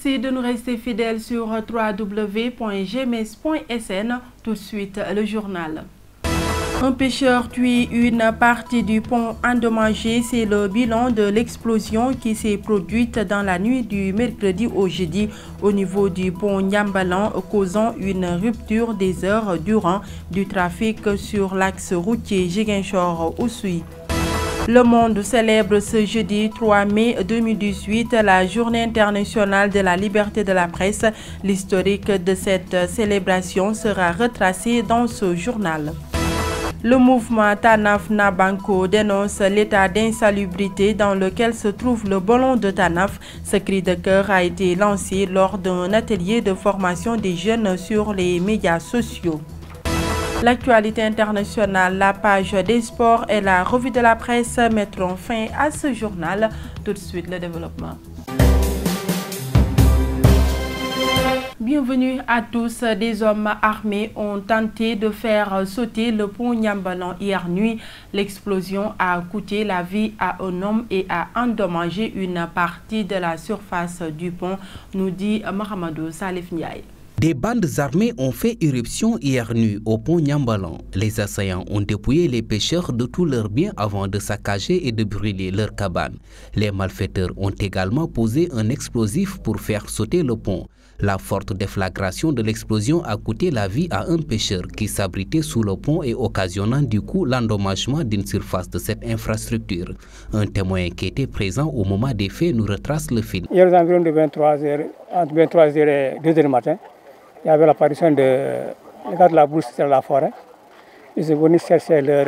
Merci de nous rester fidèles sur www.gms.sn. Tout de suite, le journal. Un pêcheur tue une partie du pont endommagé. C'est le bilan de l'explosion qui s'est produite dans la nuit du mercredi au jeudi au niveau du pont Niambalan, causant une rupture des heures durant du trafic sur l'axe routier Ziguinchor-Oussouye. Le monde célèbre ce jeudi 3 mai 2018 la Journée internationale de la liberté de la presse. L'historique de cette célébration sera retracé dans ce journal. Le mouvement Tanaf Nabanko dénonce l'état d'insalubrité dans lequel se trouve le ballon de Tanaf. Ce cri de cœur a été lancé lors d'un atelier de formation des jeunes sur les médias sociaux. L'actualité internationale, la page des sports et la revue de la presse mettront fin à ce journal. Tout de suite, le développement. Bienvenue à tous. Des hommes armés ont tenté de faire sauter le pont Niambalan hier nuit. L'explosion a coûté la vie à un homme et a endommagé une partie de la surface du pont, nous dit Mahamadou Salif Ndiaye. Des bandes armées ont fait irruption hier nuit au pont Niambalan. Les assaillants ont dépouillé les pêcheurs de tous leurs biens avant de saccager et de brûler leurs cabanes. Les malfaiteurs ont également posé un explosif pour faire sauter le pont. La forte déflagration de l'explosion a coûté la vie à un pêcheur qui s'abritait sous le pont et occasionnant du coup l'endommagement d'une surface de cette infrastructure. Un témoin qui était présent au moment des faits nous retrace le film. Hier aux environs de 23h, entre 23h et 2h du matin, il y avait l'apparition de gars de la bourse de la forêt. Ils sont venus chercher leur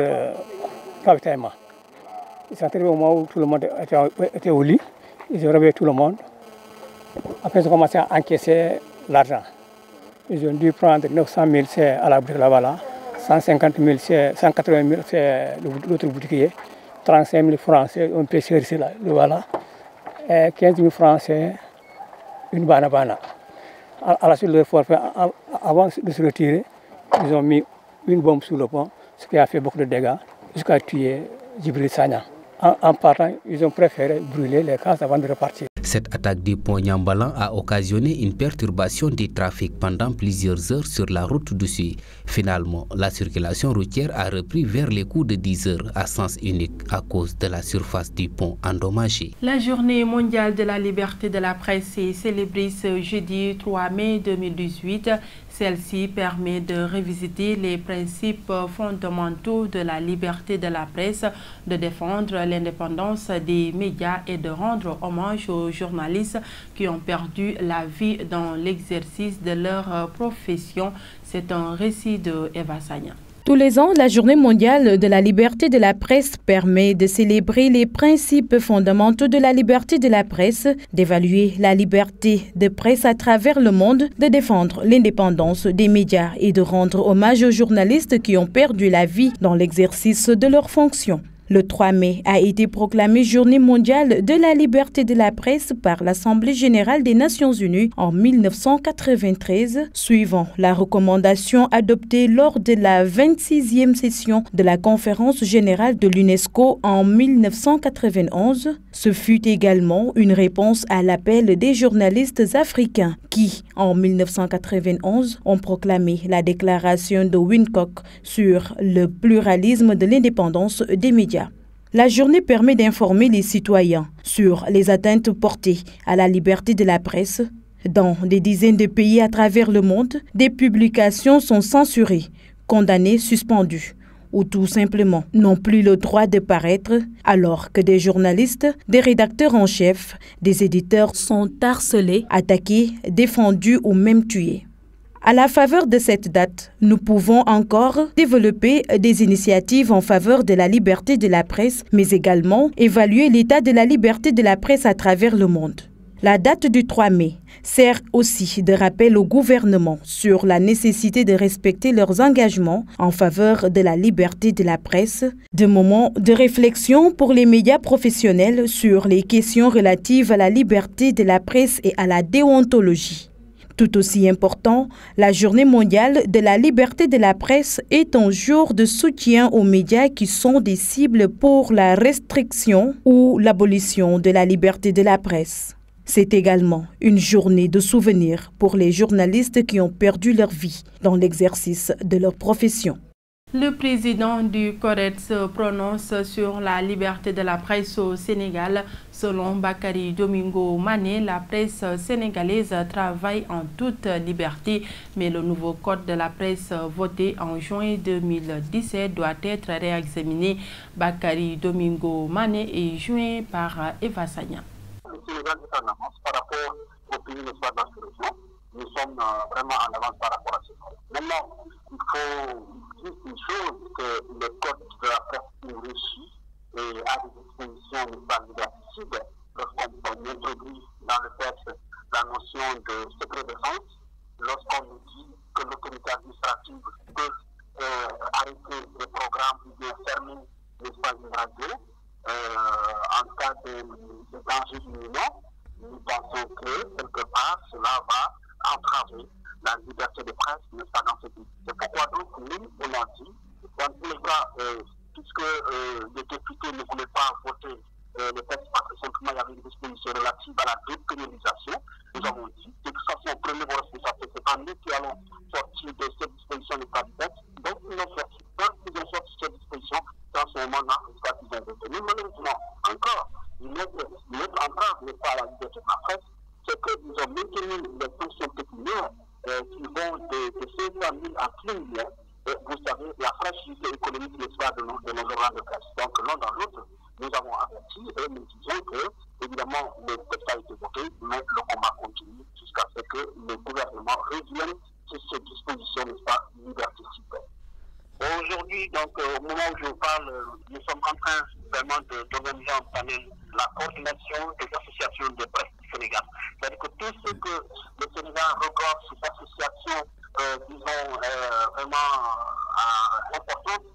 ravitaillement. Ils sont arrivés au moment où tout le monde était au lit. Ils ont réveillé tout le monde. Après, ils ont commencé à encaisser l'argent. Ils ont dû prendre 900 000, c'est à la boutique là-bas. 150 000, c'est 180 000, c'est l'autre boutiquier. 35 000 francs, c'est un pêcheur ici, là, voilà. Et 15 000 francs, c'est une banana. À la suite de leur forfait, avant de se retirer, ils ont mis une bombe sous le pont, ce qui a fait beaucoup de dégâts, jusqu'à tuer Djibril Sagna. En partant, ils ont préféré brûler les cases avant de repartir. Cette attaque du pont Niambalan a occasionné une perturbation du trafic pendant plusieurs heures sur la route d'Oussouye. Finalement, la circulation routière a repris vers les coups de 10 heures à sens unique à cause de la surface du pont endommagée. La Journée mondiale de la liberté de la presse est célébrée ce jeudi 3 mai 2018. Celle-ci permet de revisiter les principes fondamentaux de la liberté de la presse, de défendre l'indépendance des médias et de rendre hommage aux journalistes qui ont perdu la vie dans l'exercice de leur profession. C'est un récit de Eva Sagna. Tous les ans, la Journée mondiale de la liberté de la presse permet de célébrer les principes fondamentaux de la liberté de la presse, d'évaluer la liberté de presse à travers le monde, de défendre l'indépendance des médias et de rendre hommage aux journalistes qui ont perdu la vie dans l'exercice de leurs fonctions. Le 3 mai a été proclamé Journée mondiale de la liberté de la presse par l'Assemblée générale des Nations unies en 1993, suivant la recommandation adoptée lors de la 26e session de la Conférence générale de l'UNESCO en 1991. Ce fut également une réponse à l'appel des journalistes africains qui, en 1991, ont proclamé la déclaration de Windhoek sur le pluralisme de l'indépendance des médias. La journée permet d'informer les citoyens sur les atteintes portées à la liberté de la presse. Dans des dizaines de pays à travers le monde, des publications sont censurées, condamnées, suspendues ou tout simplement n'ont plus le droit de paraître, alors que des journalistes, des rédacteurs en chef, des éditeurs sont harcelés, attaqués, défendus ou même tués. À la faveur de cette date, nous pouvons encore développer des initiatives en faveur de la liberté de la presse, mais également évaluer l'état de la liberté de la presse à travers le monde. La date du 3 mai sert aussi de rappel au gouvernement sur la nécessité de respecter leurs engagements en faveur de la liberté de la presse, de moments de réflexion pour les médias professionnels sur les questions relatives à la liberté de la presse et à la déontologie. Tout aussi important, la Journée mondiale de la liberté de la presse est un jour de soutien aux médias qui sont des cibles pour la restriction ou l'abolition de la liberté de la presse. C'est également une journée de souvenirs pour les journalistes qui ont perdu leur vie dans l'exercice de leur profession. Le président du CORED se prononce sur la liberté de la presse au Sénégal. Selon Bakary Domingo Mané, la presse sénégalaise travaille en toute liberté, mais le nouveau code de la presse voté en juin 2017 doit être réexaminé. Bakary Domingo Mané est joint par Eva Sagna. Le Sénégal est en avance par rapport au pays de la solution. Nous sommes vraiment en avance par rapport à ce point. Maintenant, il faut dire une chose, que le code de la presse nous réussit et a des dispositions ne pas liberticides lorsqu'on introduit dans le texte la notion de secret défense, lorsqu'on nous dit que l'autorité administrative peut arrêter des programmes ou bien fermer l'espace de radio en cas de danger imminent. Nous pensons que quelque part cela va entraver la liberté de presse, n'est pas dans ce pays. C'est pourquoi donc nous, on a dit, dans tous les cas, puisque les députés ne voulaient pas voter le texte parce que simplement il y avait une disposition relative à la dépénalisation, nous avons dit, de toute façon, prenez vos responsabilités, c'est pas nous qui allons sortir de cette disposition de du texte. Donc ils ont sorti, quand ils ont sorti cette disposition, dans ce moment-là, jusqu'à qu'ils ont voté. Mais malheureusement, encore, notre entrave n'est pas à la liberté de la presse, c'est que nous avons maintenu les fonctions pécuniaires qui vont de 500 000 à 1 million. Vous savez, la fragilité économique de nos organes de presse. Donc, l'un dans l'autre, nous avons averti et nous disons que, évidemment, le texte a été voté, mais le combat continue jusqu'à ce que le gouvernement revienne sur ces dispositions, n'est-ce pas, liberticides. Aujourd'hui, donc, au moment où je vous parle, nous sommes en train vraiment d'organiser en panel la coordination des associations de presse du Sénégal. C'est-à-dire que tout ce que le Sénégal regorge ces associations, disons, vraiment importantes,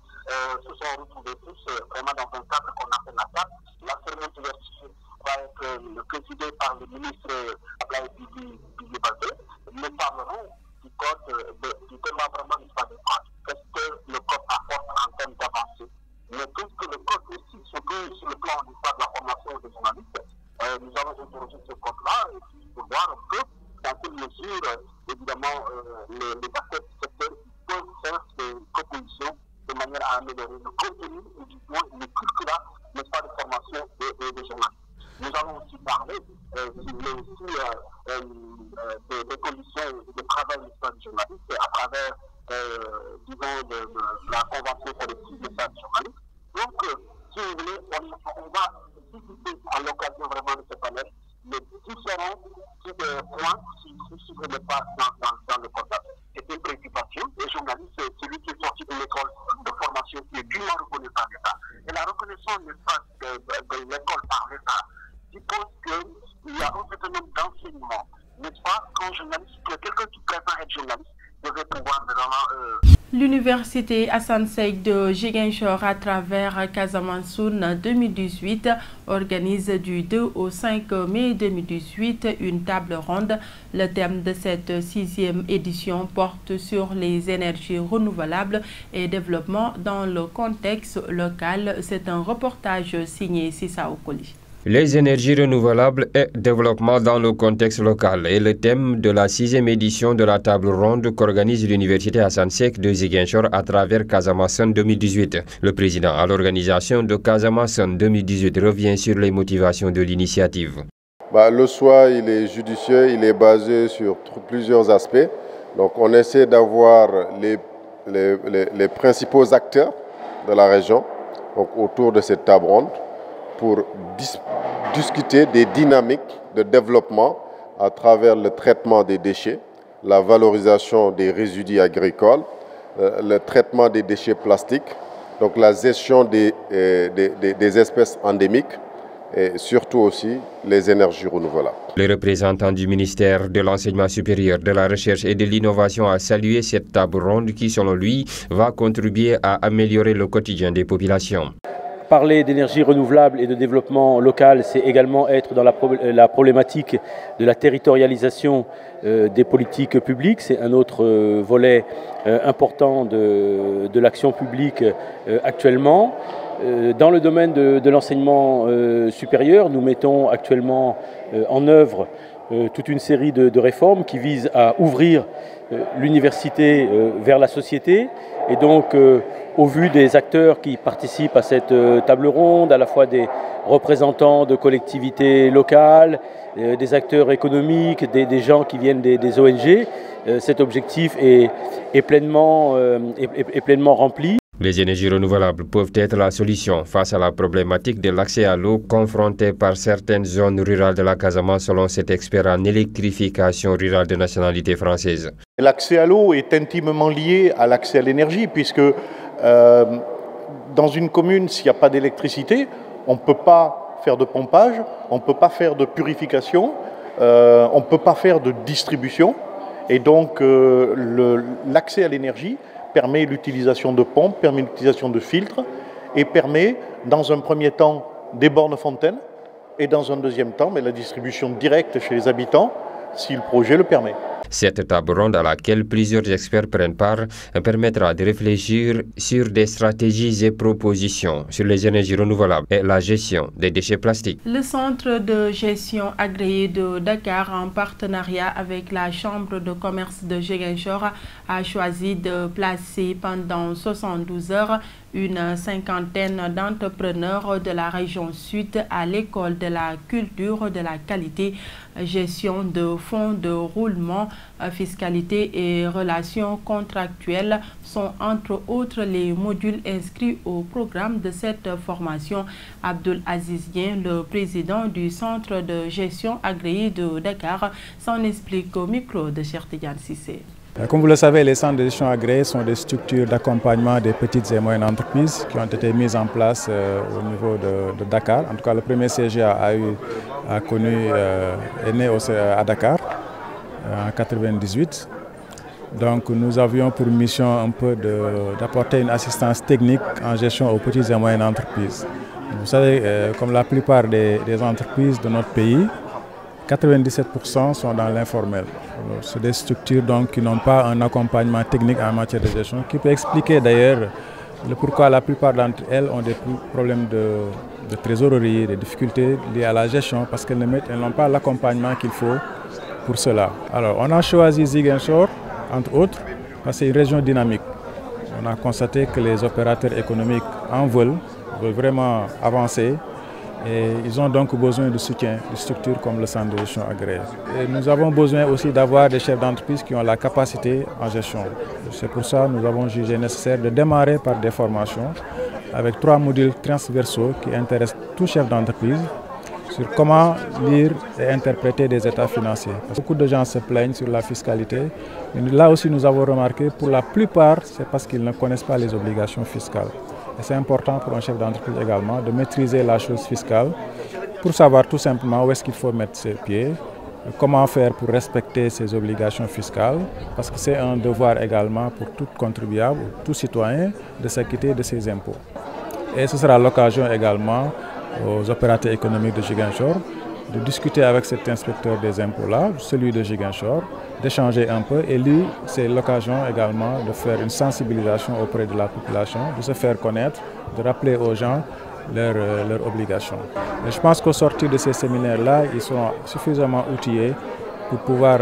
se sont retrouvés tous vraiment dans un cadre qu'on appelle la CAP. La cérémonie d'ouverture va être présidée par le ministre Ablaye Bibi Baldé. Nous parlerons du code, du démembrement du droit de presse. Qu'est-ce que le code apporte en termes d'avancée? Mais qu'est-ce que le code aussi sur le plan du droit de la formation des journalistes? Nous allons interroger ce code-là et puis voir un peu dans quelle mesure, évidemment, les acteurs du secteur peuvent faire des propositions de manière à améliorer le contenu et du moins le curriculum, n'est-ce pas, de formation des journalistes. Nous allons aussi parler, si vous voulez aussi, des conditions de travail des journalistes à travers, disons, la convention collective des journalistes. Donc, si vous voulez, on va discuter à l'occasion vraiment de ce panel les différents points qui ne pas dans le code. C'est une préoccupation. Les journalistes, c'est celui qui est sorti de l'école de formation qui est dûment reconnu par l'État. Et la reconnaissance de l'école par l'État suppose qu'il y a un certain nombre d'enseignements, n'est-ce pas, qu'un journaliste, que quelqu'un qui prétend être journaliste devait pouvoir vraiment... L'université Assane Seck de Ziguinchor à travers Casamansoun 2018 organise du 2 au 5 mai 2018 une table ronde. Le thème de cette 6e édition porte sur les énergies renouvelables et développement dans le contexte local. C'est un reportage signé Sissa Okoli. Les énergies renouvelables et développement dans le contexte local est le thème de la 6e édition de la table ronde qu'organise l'université Assane Seck de Ziguinchor à travers Casamansoun 2018. Le président à l'organisation de Casamansoun 2018 revient sur les motivations de l'initiative. Le choix, il est judicieux, il est basé sur plusieurs aspects. Donc on essaie d'avoir les principaux acteurs de la région donc, autour de cette table ronde pour discuter des dynamiques de développement à travers le traitement des déchets, la valorisation des résidus agricoles, le traitement des déchets plastiques, donc la gestion des espèces endémiques et surtout aussi les énergies renouvelables. Le représentant du ministère de l'Enseignement supérieur, de la Recherche et de l'Innovation a salué cette table ronde qui, selon lui, va contribuer à améliorer le quotidien des populations. Parler d'énergie renouvelable et de développement local, c'est également être dans la problématique de la territorialisation des politiques publiques. C'est un autre volet important de l'action publique actuellement. Dans le domaine de l'enseignement supérieur, nous mettons actuellement en œuvre toute une série de réformes qui visent à ouvrir l'université vers la société. Et donc, au vu des acteurs qui participent à cette table ronde, à la fois des représentants de collectivités locales, des acteurs économiques, des gens qui viennent des ONG, cet objectif est pleinement rempli. Les énergies renouvelables peuvent être la solution face à la problématique de l'accès à l'eau confrontée par certaines zones rurales de la Casamance, selon cet expert en électrification rurale de nationalité française. L'accès à l'eau est intimement lié à l'accès à l'énergie, puisque dans une commune, s'il n'y a pas d'électricité, on ne peut pas faire de pompage, on ne peut pas faire de purification, on ne peut pas faire de distribution. Et donc l'accès à l'énergie permet l'utilisation de pompes, permet l'utilisation de filtres et permet, dans un premier temps, des bornes fontaines et dans un deuxième temps, la distribution directe chez les habitants, si le projet le permet. Cette table ronde à laquelle plusieurs experts prennent part permettra de réfléchir sur des stratégies et propositions sur les énergies renouvelables et la gestion des déchets plastiques. Le centre de gestion agréé de Dakar, en partenariat avec la Chambre de commerce de Ziguinchor, a choisi de placer pendant 72 heures une cinquantaine d'entrepreneurs de la région sud à l'école de la culture de la qualité, gestion de fonds de roulement, fiscalité et relations contractuelles sont entre autres les modules inscrits au programme de cette formation. Abdul Azizien, le président du centre de gestion agréé de Dakar, s'en explique au micro de Cheikh Tidiane Cissé. Comme vous le savez, les centres de gestion agréés sont des structures d'accompagnement des petites et moyennes entreprises qui ont été mises en place au niveau de Dakar. En tout cas, le premier CGA est né à Dakar en 1998. Donc nous avions pour mission un peu d'apporter une assistance technique en gestion aux petites et moyennes entreprises. Vous savez, comme la plupart des entreprises de notre pays, 97% sont dans l'informel. C'est des structures donc, qui n'ont pas un accompagnement technique en matière de gestion, qui peut expliquer d'ailleurs le pourquoi la plupart d'entre elles ont des problèmes de trésorerie, des difficultés liées à la gestion, parce qu'elles n'ont pas l'accompagnement qu'il faut pour cela. Alors on a choisi Ziguinchor, entre autres, parce que c'est une région dynamique. On a constaté que les opérateurs économiques en veulent vraiment avancer. Et ils ont donc besoin de soutien de structures comme le centre de gestion agréé. Et nous avons besoin aussi d'avoir des chefs d'entreprise qui ont la capacité en gestion. C'est pour ça que nous avons jugé nécessaire de démarrer par des formations avec 3 modules transversaux qui intéressent tout chef d'entreprise sur comment lire et interpréter des états financiers. Parce que beaucoup de gens se plaignent sur la fiscalité. Mais là aussi, nous avons remarqué, pour la plupart, c'est parce qu'ils ne connaissent pas les obligations fiscales. Et c'est important pour un chef d'entreprise également de maîtriser la chose fiscale pour savoir tout simplement où est-ce qu'il faut mettre ses pieds, comment faire pour respecter ses obligations fiscales, parce que c'est un devoir également pour tout contribuable, tout citoyen, de s'acquitter de ses impôts. Et ce sera l'occasion également aux opérateurs économiques de Ziguinchor de discuter avec cet inspecteur des impôts-là, celui de Ziguinchor, d'échanger un peu. Et lui, c'est l'occasion également de faire une sensibilisation auprès de la population, de se faire connaître, de rappeler aux gens leurs obligations. Et je pense qu'au sortir de ces séminaires-là, ils seront suffisamment outillés pour pouvoir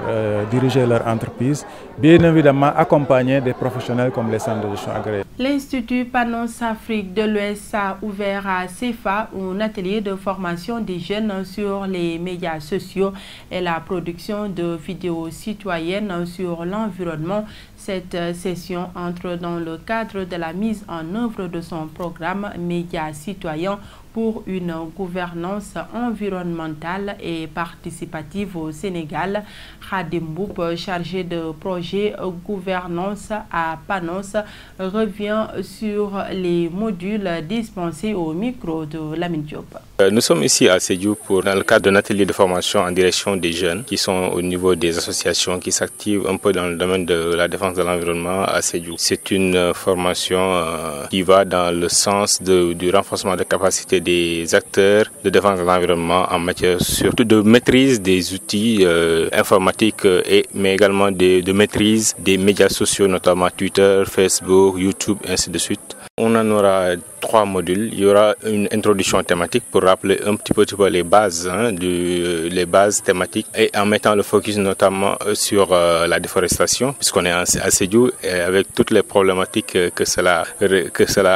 diriger leur entreprise, bien évidemment accompagnés des professionnels comme les centres de gestion agréés. L'Institut Panos Afrique de l'Ouest a ouvert à CEFA un atelier de formation des jeunes sur les médias sociaux et la production de vidéos citoyennes sur l'environnement. Cette session entre dans le cadre de la mise en œuvre de son programme Médias citoyens pour une gouvernance environnementale et participative au Sénégal. Khadim Mboup, chargé de projet gouvernance à Panos, revient sur les modules dispensés au micro de Lamine Diop. Nous sommes ici à Sédhiou dans le cadre d'un atelier de formation en direction des jeunes qui sont au niveau des associations qui s'activent un peu dans le domaine de la défense de l'environnement à Sédhiou. C'est une formation qui va dans le sens du renforcement des capacités des acteurs de défense de l'environnement en matière surtout de maîtrise des outils informatiques mais également de maîtrise des médias sociaux, notamment Twitter, Facebook, YouTube, ainsi de suite. On en aura 3 modules. Il y aura une introduction thématique pour rappeler un petit peu les bases, les bases thématiques et en mettant le focus notamment sur la déforestation puisqu'on est à Sédhiou et avec toutes les problématiques que cela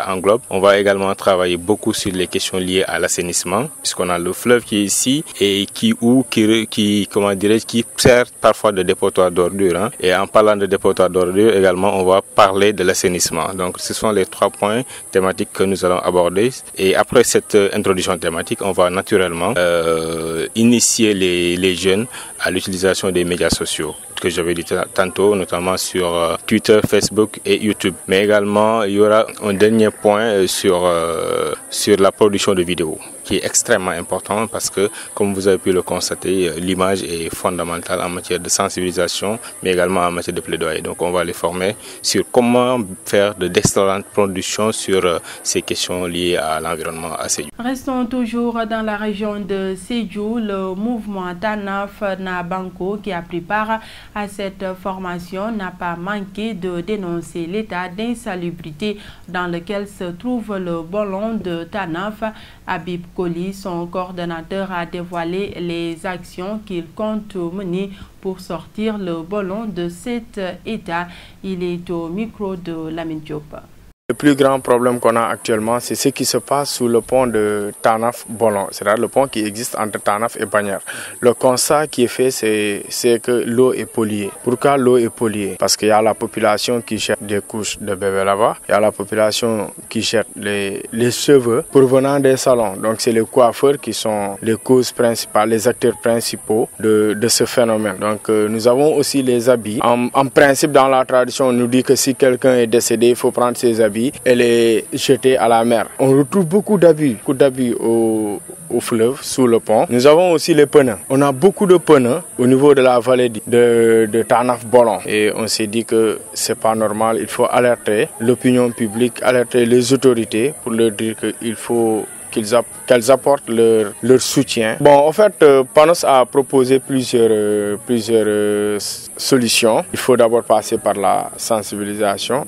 englobe. On va également travailler beaucoup sur les questions liées à l'assainissement puisqu'on a le fleuve qui est ici et qui sert parfois de dépotoir d'ordures. Et en parlant de dépotoir d'ordures également, on va parler de l'assainissement. Donc ce sont les 3 points thématiques que nous allons aborder. Et après cette introduction thématique, on va naturellement initier les jeunes à l'utilisation des médias sociaux que j'avais dit tantôt, notamment sur Twitter, Facebook et YouTube. Mais également, il y aura un dernier point sur la production de vidéos, qui est extrêmement important parce que, comme vous avez pu le constater, l'image est fondamentale en matière de sensibilisation, mais également en matière de plaidoyer. Donc, on va les former sur comment faire d'excellentes productions sur ces questions liées à l'environnement à Sédhiou. Restons toujours dans la région de Sédhiou. Le mouvement Tanaf Nabanko, qui a pris part à cette formation, n'a pas manqué de dénoncer l'état d'insalubrité dans lequel se trouve le ballon de Tanaf. Habib Koli, son coordonnateur, a dévoilé les actions qu'il compte mener pour sortir le ballon de cet état. Il est au micro de Lamine Diop. Le plus grand problème qu'on a actuellement, c'est ce qui se passe sous le pont de Tanaf-Bolon, c'est-à-dire le pont qui existe entre Tanaf et Bagnères. Le constat qui est fait, c'est que l'eau est polluée. Pourquoi l'eau est polluée? Parce qu'il y a la population qui jette des couches de bébés là-bas, il y a la population qui jette les cheveux provenant des salons. Donc c'est les coiffeurs qui sont les causes principales, les acteurs principaux de ce phénomène. Donc nous avons aussi les habits. En principe, dans la tradition, on nous dit que si quelqu'un est décédé, il faut prendre ses habits et les jeter à la mer. On retrouve beaucoup d'habits au fleuve, sous le pont. Nous avons aussi les pneus. On a beaucoup de pneus au niveau de la vallée de Tanaf-Bolon. Et on s'est dit que c'est pas normal. Il faut alerter l'opinion publique, alerter les autorités pour leur dire qu'il faut qu'elles apportent leur soutien. Bon, en fait, Panos a proposé plusieurs solutions. Il faut d'abord passer par la sensibilisation,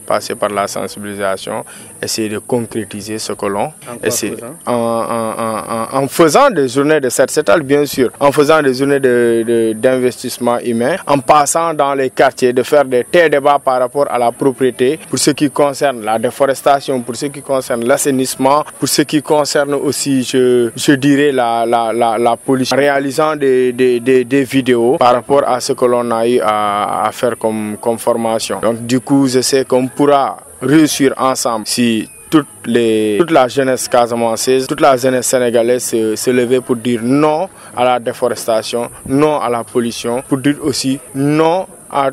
essayer de concrétiser ce que l'on essaie. En faisant des journées de set-setal, bien sûr, en faisant des journées d'investissement humain, en passant dans les quartiers, de faire des débats par rapport à la propriété, pour ce qui concerne la déforestation, pour ce qui concerne l'assainissement, pour ce qui concerne aussi, je dirais, la pollution, en réalisant des vidéos par rapport à ce que l'on a eu à faire comme formation. Donc du coup, je sais qu'on pourra réussir ensemble si toute la jeunesse casamançaise, toute la jeunesse sénégalaise se levait pour dire non à la déforestation, non à la pollution, pour dire aussi non à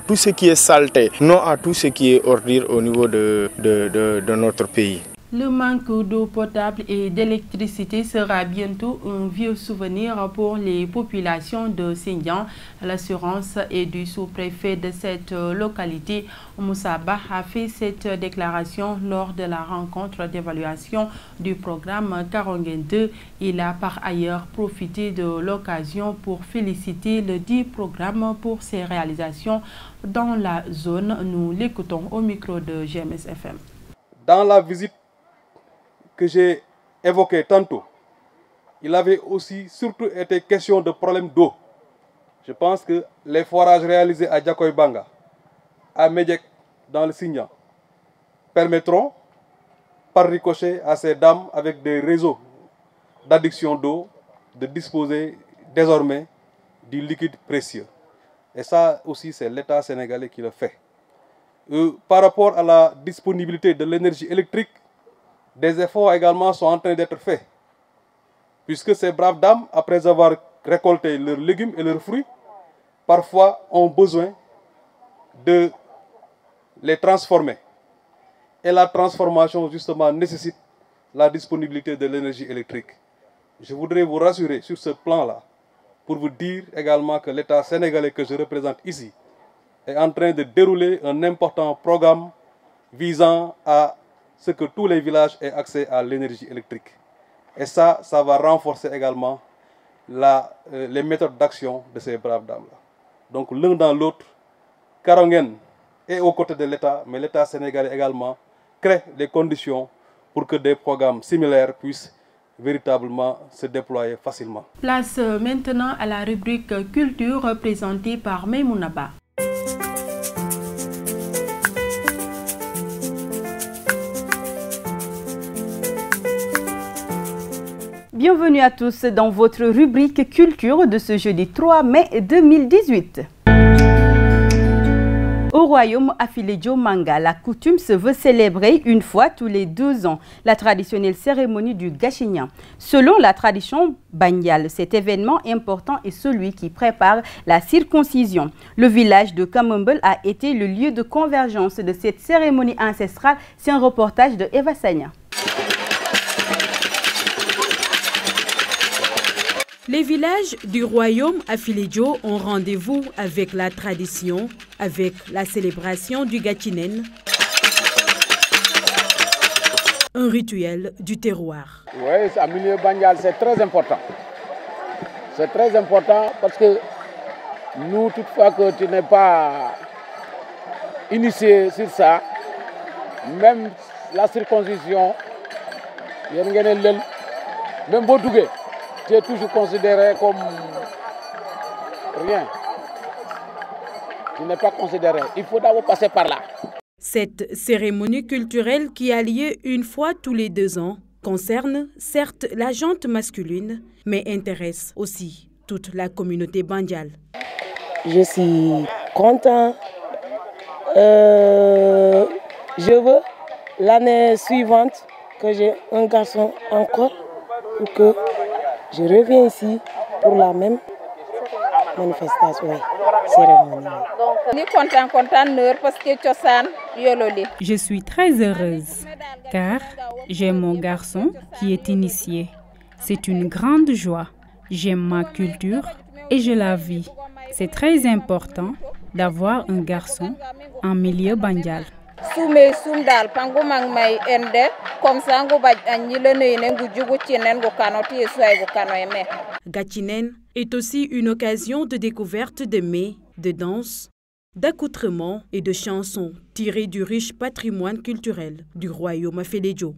tout ce qui est saleté, non à tout ce qui est ordure au niveau de notre pays. Le manque d'eau potable et d'électricité sera bientôt un vieux souvenir pour les populations de Sindian. L'assurance est du sous-préfet de cette localité. Moussa Ba a fait cette déclaration lors de la rencontre d'évaluation du programme Karongen 2. Il a par ailleurs profité de l'occasion pour féliciter le dit programme pour ses réalisations dans la zone. Nous l'écoutons au micro de GMS FM. Dans la visite que j'ai évoqué tantôt, il avait aussi surtout été question de problèmes d'eau. Je pense que les forages réalisés à Djakoybanga, à Médek, dans le Sindian, permettront par ricochet à ces dames avec des réseaux d'adduction d'eau de disposer désormais du liquide précieux. Et ça aussi, c'est l'État sénégalais qui le fait. Par rapport à la disponibilité de l'énergie électrique, des efforts également sont en train d'être faits. Puisque ces braves dames, après avoir récolté leurs légumes et leurs fruits, parfois ont besoin de les transformer. Et la transformation, justement, nécessite la disponibilité de l'énergie électrique. Je voudrais vous rassurer sur ce plan-là, pour vous dire également que l'État sénégalais que je représente ici est en train de dérouler un important programme visant à ce que tous les villages aient accès à l'énergie électrique. Et ça va renforcer également les méthodes d'action de ces braves dames-là. Donc l'un dans l'autre, Karongen est aux côtés de l'État, mais l'État sénégalais également crée les conditions pour que des programmes similaires puissent véritablement se déployer facilement. Place maintenant à la rubrique culture présentée par Maïmounaba. Bienvenue à tous dans votre rubrique culture de ce jeudi 3 mai 2018. Au royaume Afiledjo Manga, la coutume se veut célébrer une fois tous les 2 ans, la traditionnelle cérémonie du Gachignan. Selon la tradition bandiale, cet événement important est celui qui prépare la circoncision. Le village de Kamembel a été le lieu de convergence de cette cérémonie ancestrale. C'est un reportage de Eva Sagna. Les villages du royaume Afiledjo ont rendez-vous avec la tradition, avec la célébration du Gatinen, un rituel du terroir. Oui, en milieu bandial, c'est très important. C'est très important parce que nous, toutefois que tu n'es pas initié sur ça, même la circoncision, même Bodougué, tu es toujours considéré comme rien. Tu n'es pas considéré. Il faut d'abord passer par là. Cette cérémonie culturelle qui a lieu une fois tous les 2 ans concerne certes la gente masculine, mais intéresse aussi toute la communauté bandiale. Je suis content. Je veux l'année suivante que j'ai un garçon encore pour que je reviens ici pour la même manifestation, cérémonie. Je suis très heureuse car j'ai mon garçon qui est initié. C'est une grande joie. J'aime ma culture et je la vis. C'est très important d'avoir un garçon en milieu bandial. Gatinen est aussi une occasion de découverte de mets, de danse, d'accoutrements et de chansons tirées du riche patrimoine culturel du royaume Afiledjo.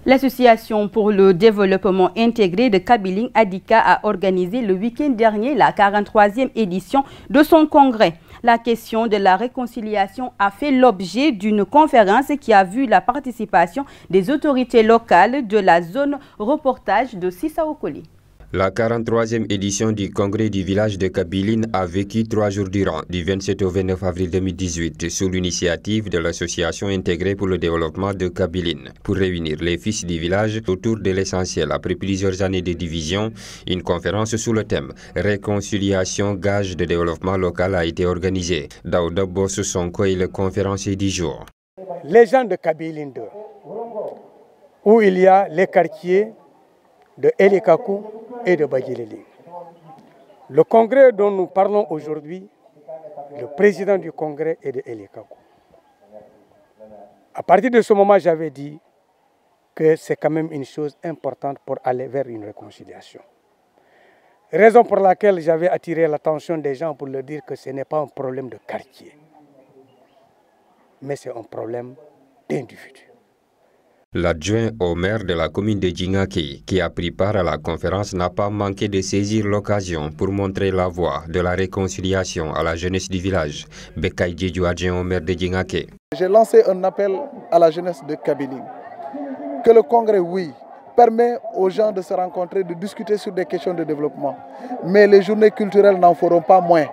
L'Association pour le développement intégré de Kabiling Adika a organisé le week-end dernier la 43e édition de son congrès. La question de la réconciliation a fait l'objet d'une conférence qui a vu la participation des autorités locales de la zone reportage de Sissaokoli. La 43e édition du congrès du village de Kabiline a vécu 3 jours durant, du 27 au 29 avril 2018, sous l'initiative de l'Association intégrée pour le développement de Kabiline. Pour réunir les fils du village autour de l'essentiel, après plusieurs années de division, une conférence sous le thème « Réconciliation, gage de développement local » a été organisée. Daouda Bosso Sonko est le conférencier du jour. Les gens de Kabiline 2, où il y a les quartiers de Elikakou et de Badjilili. Le congrès dont nous parlons aujourd'hui, le président du congrès est de Elikakou. À partir de ce moment, j'avais dit que c'est quand même une chose importante pour aller vers une réconciliation. Raison pour laquelle j'avais attiré l'attention des gens pour leur dire que ce n'est pas un problème de quartier, mais c'est un problème d'individu. L'adjoint au maire de la commune de Djingaki, qui a pris part à la conférence, n'a pas manqué de saisir l'occasion pour montrer la voie de la réconciliation à la jeunesse du village. Bekay Djedjou, adjoint au maire de Djingaki. J'ai lancé un appel à la jeunesse de Kabiling. Que le congrès, oui, permet aux gens de se rencontrer, de discuter sur des questions de développement. Mais les journées culturelles n'en feront pas moins.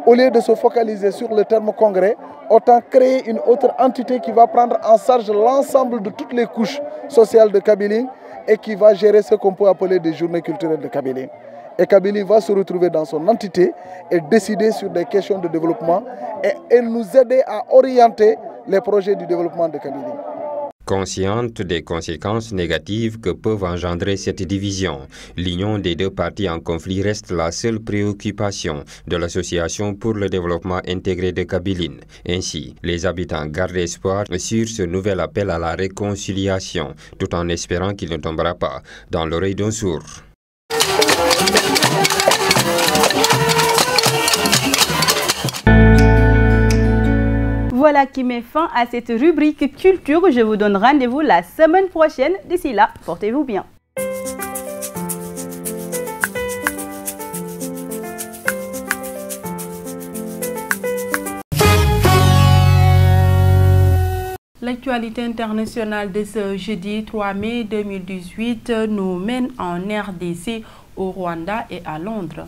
au lieu de se focaliser sur le terme congrès, autant créer une autre entité qui va prendre en charge l'ensemble de toutes les couches sociales de Kabylie et qui va gérer ce qu'on peut appeler des journées culturelles de Kabylie. Et Kabylie va se retrouver dans son entité et décider sur des questions de développement et nous aider à orienter les projets du développement de Kabylie. Consciente des conséquences négatives que peuvent engendrer cette division, l'union des deux parties en conflit reste la seule préoccupation de l'Association pour le développement intégré de Kabylie. Ainsi, les habitants gardent espoir sur ce nouvel appel à la réconciliation, tout en espérant qu'il ne tombera pas dans l'oreille d'un sourd. Voilà qui met fin à cette rubrique culture. Je vous donne rendez-vous la semaine prochaine. D'ici là, portez-vous bien. L'actualité internationale de ce jeudi 3 mai 2018 nous mène en RDC, au Rwanda et à Londres.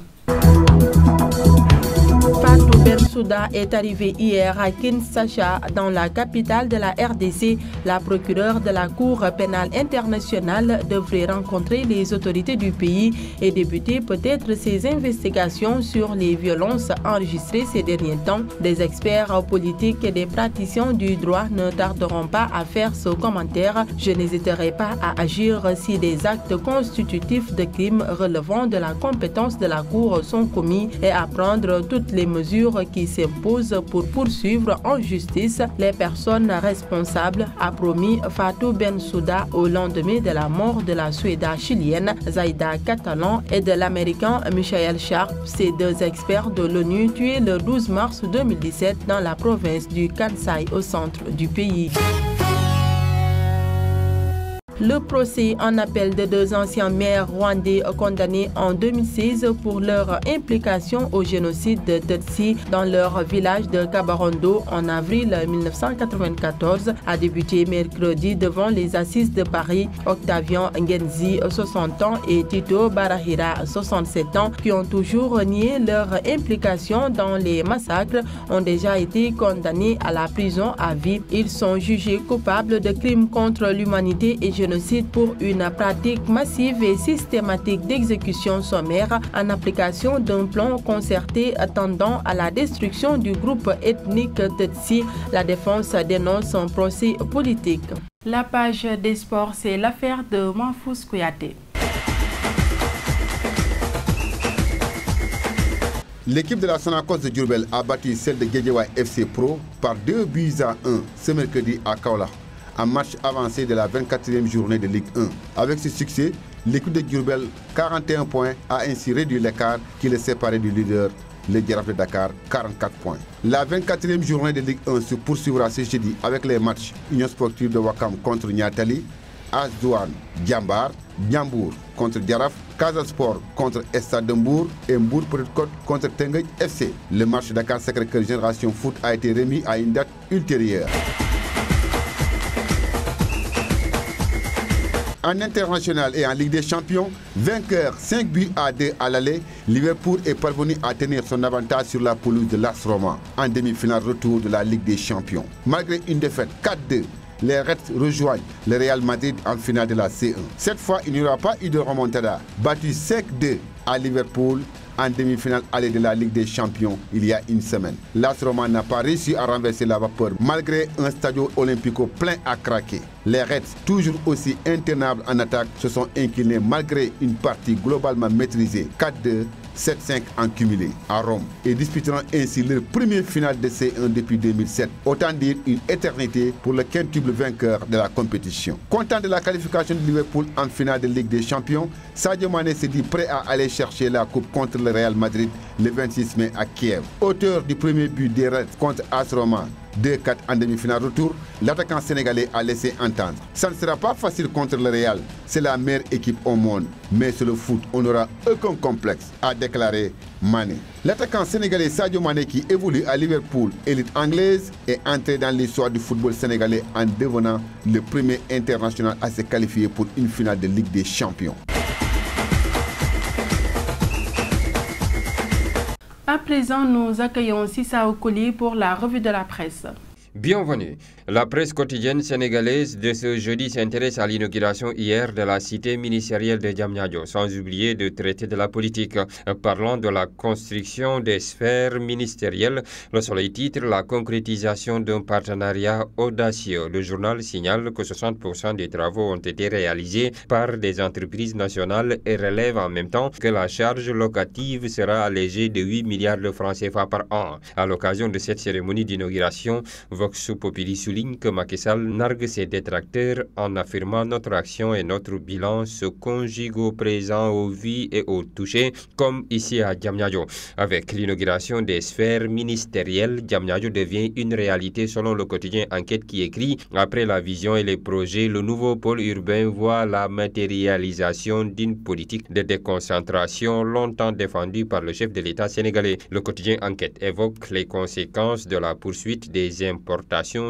Fatou Bensouda est arrivé hier à Kinshasa, dans la capitale de la RDC. La procureure de la Cour pénale internationale devrait rencontrer les autorités du pays et débuter peut-être ses investigations sur les violences enregistrées ces derniers temps. Des experts politiques et des praticiens du droit ne tarderont pas à faire ce commentaire. Je n'hésiterai pas à agir si des actes constitutifs de crimes relevant de la compétence de la Cour sont commis et à prendre toutes les mesures qui s'imposent pour poursuivre en justice les personnes responsables, a promis Fatou Bensouda au lendemain de la mort de la Suédoise chilienne Zaida Catalan et de l'Américain Michael Sharp, ces deux experts de l'ONU tués le 12 mars 2017 dans la province du Kansai au centre du pays. Le procès en appel de deux anciens maires rwandais condamnés en 2016 pour leur implication au génocide de Tutsi dans leur village de Kabarondo en avril 1994 a débuté mercredi devant les assises de Paris. Octavian Ngenzi, 60 ans, et Tito Barahira, 67 ans, qui ont toujours nié leur implication dans les massacres, ont déjà été condamnés à la prison à vie. Ils sont jugés coupables de crimes contre l'humanité et génocide pour une pratique massive et systématique d'exécution sommaire en application d'un plan concerté tendant à la destruction du groupe ethnique Tutsi. La défense dénonce un procès politique. La page des sports, c'est l'affaire de Mahfouz Kouyaté. L'équipe de la Sonacos de Diourbel a battu celle de Guédiawaye FC Pro par 2-1 ce mercredi à Kaolack, en match avancé de la 24e journée de Ligue 1. Avec ce succès, l'équipe de Diourbel, 41 points, a ainsi réduit l'écart qui les séparait du leader, le Jaraaf de Dakar, 44 points. La 24e journée de Ligue 1 se poursuivra ce jeudi avec les matchs Union Sportive de Ouakam contre Niatali, AS Douanes Diambar, Ndiambour contre Jaraaf, Casa Sport contre Stade de Mbour et Mbour Petite Côte contre Teungueth FC. Le match Dakar Sacré-Cœur Génération Foot a été remis à une date ultérieure. En international et en Ligue des Champions, vainqueur 5-2 à l'aller, Liverpool est parvenu à tenir son avantage sur la pelouse de l'AS Roma en demi-finale retour de la Ligue des Champions. Malgré une défaite 4-2, les Reds rejoignent le Real Madrid en finale de la C1. Cette fois, il n'y aura pas eu de remontada. Battu 5-2 à Liverpool en demi-finale aller de la Ligue des Champions il y a une semaine. L'AS Roma n'a pas réussi à renverser la vapeur malgré un Stadio Olimpico plein à craquer. Les Reds, toujours aussi intenables en attaque, se sont inclinés malgré une partie globalement maîtrisée, 4-2, 7-5 en cumulé à Rome, et disputeront ainsi leur première finale de C1 depuis 2007. Autant dire une éternité pour le quintuple vainqueur de la compétition. Content de la qualification de Liverpool en finale de Ligue des Champions, Sadio Mané s'est dit prêt à aller chercher la coupe contre le Real Madrid le 26 mai à Kiev. Auteur du premier but des Reds contre AS Roma, 2-4 en demi-finale retour, l'attaquant sénégalais a laissé entendre. Ça ne sera pas facile contre le Real, c'est la meilleure équipe au monde, mais sur le foot, on n'aura aucun complexe, a déclaré Mané. L'attaquant sénégalais Sadio Mané, qui évolue à Liverpool, élite anglaise, est entré dans l'histoire du football sénégalais en devenant le premier international à se qualifier pour une finale de Ligue des Champions. À présent, nous accueillons Sissa Okoli pour la revue de la presse. Bienvenue. La presse quotidienne sénégalaise de ce jeudi s'intéresse à l'inauguration hier de la cité ministérielle de Diamniadio, sans oublier de traiter de la politique. Parlant de la construction des sphères ministérielles, Le Soleil titre la concrétisation d'un partenariat audacieux. Le journal signale que 60% des travaux ont été réalisés par des entreprises nationales et relève en même temps que la charge locative sera allégée de 8 milliards de francs CFA par an. À l'occasion de cette cérémonie d'inauguration, Vox Populi souligne que Macky Sall nargue ses détracteurs en affirmant notre action et notre bilan se conjuguent au présent, aux vies et aux touchés, comme ici à Diamniadio. Avec l'inauguration des sphères ministérielles, Diamniadio devient une réalité selon le quotidien Enquête qui écrit « Après la vision et les projets, le nouveau pôle urbain voit la matérialisation d'une politique de déconcentration longtemps défendue par le chef de l'État sénégalais. » Le quotidien Enquête évoque les conséquences de la poursuite des importations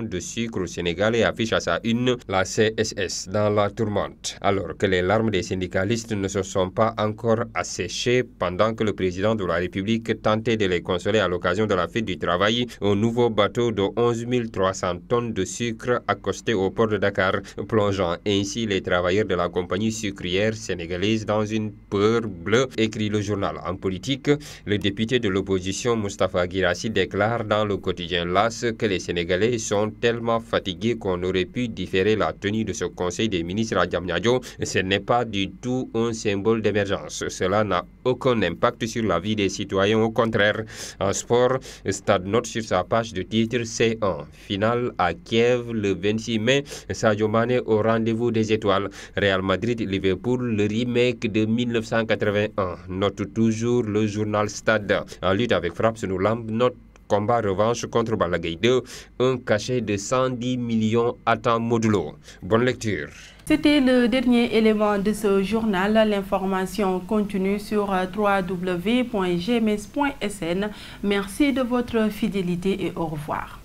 de sucre au Sénégal et affiche à sa une la CSS dans la tourmente. Alors que les larmes des syndicalistes ne se sont pas encore asséchées pendant que le président de la République tentait de les consoler à l'occasion de la fête du travail, un nouveau bateau de 11 300 tonnes de sucre accosté au port de Dakar, plongeant ainsi les travailleurs de la compagnie sucrière sénégalaise dans une peur bleue, écrit le journal. En politique, le député de l'opposition Moustapha Guirassy déclare dans le quotidien LAS que les Sénégalais sont tellement fatigués qu'on aurait pu différer la tenue de ce conseil des ministres à Diamniadio. Ce n'est pas du tout un symbole d'émergence. Cela n'a aucun impact sur la vie des citoyens, au contraire. En sport, Stade note sur sa page de titre C1. Finale à Kiev le 26 mai, Sadio Mané au rendez-vous des étoiles. Real Madrid-Liverpool, le remake de 1981. Note toujours le journal Stade. En lutte avec Frappe Sunu Lamb, note combat revanche contre Balla Gaye 2, un cachet de 110 millions attend modulo. Bonne lecture. C'était le dernier élément de ce journal. L'information continue sur www.gms.sn. Merci de votre fidélité et au revoir.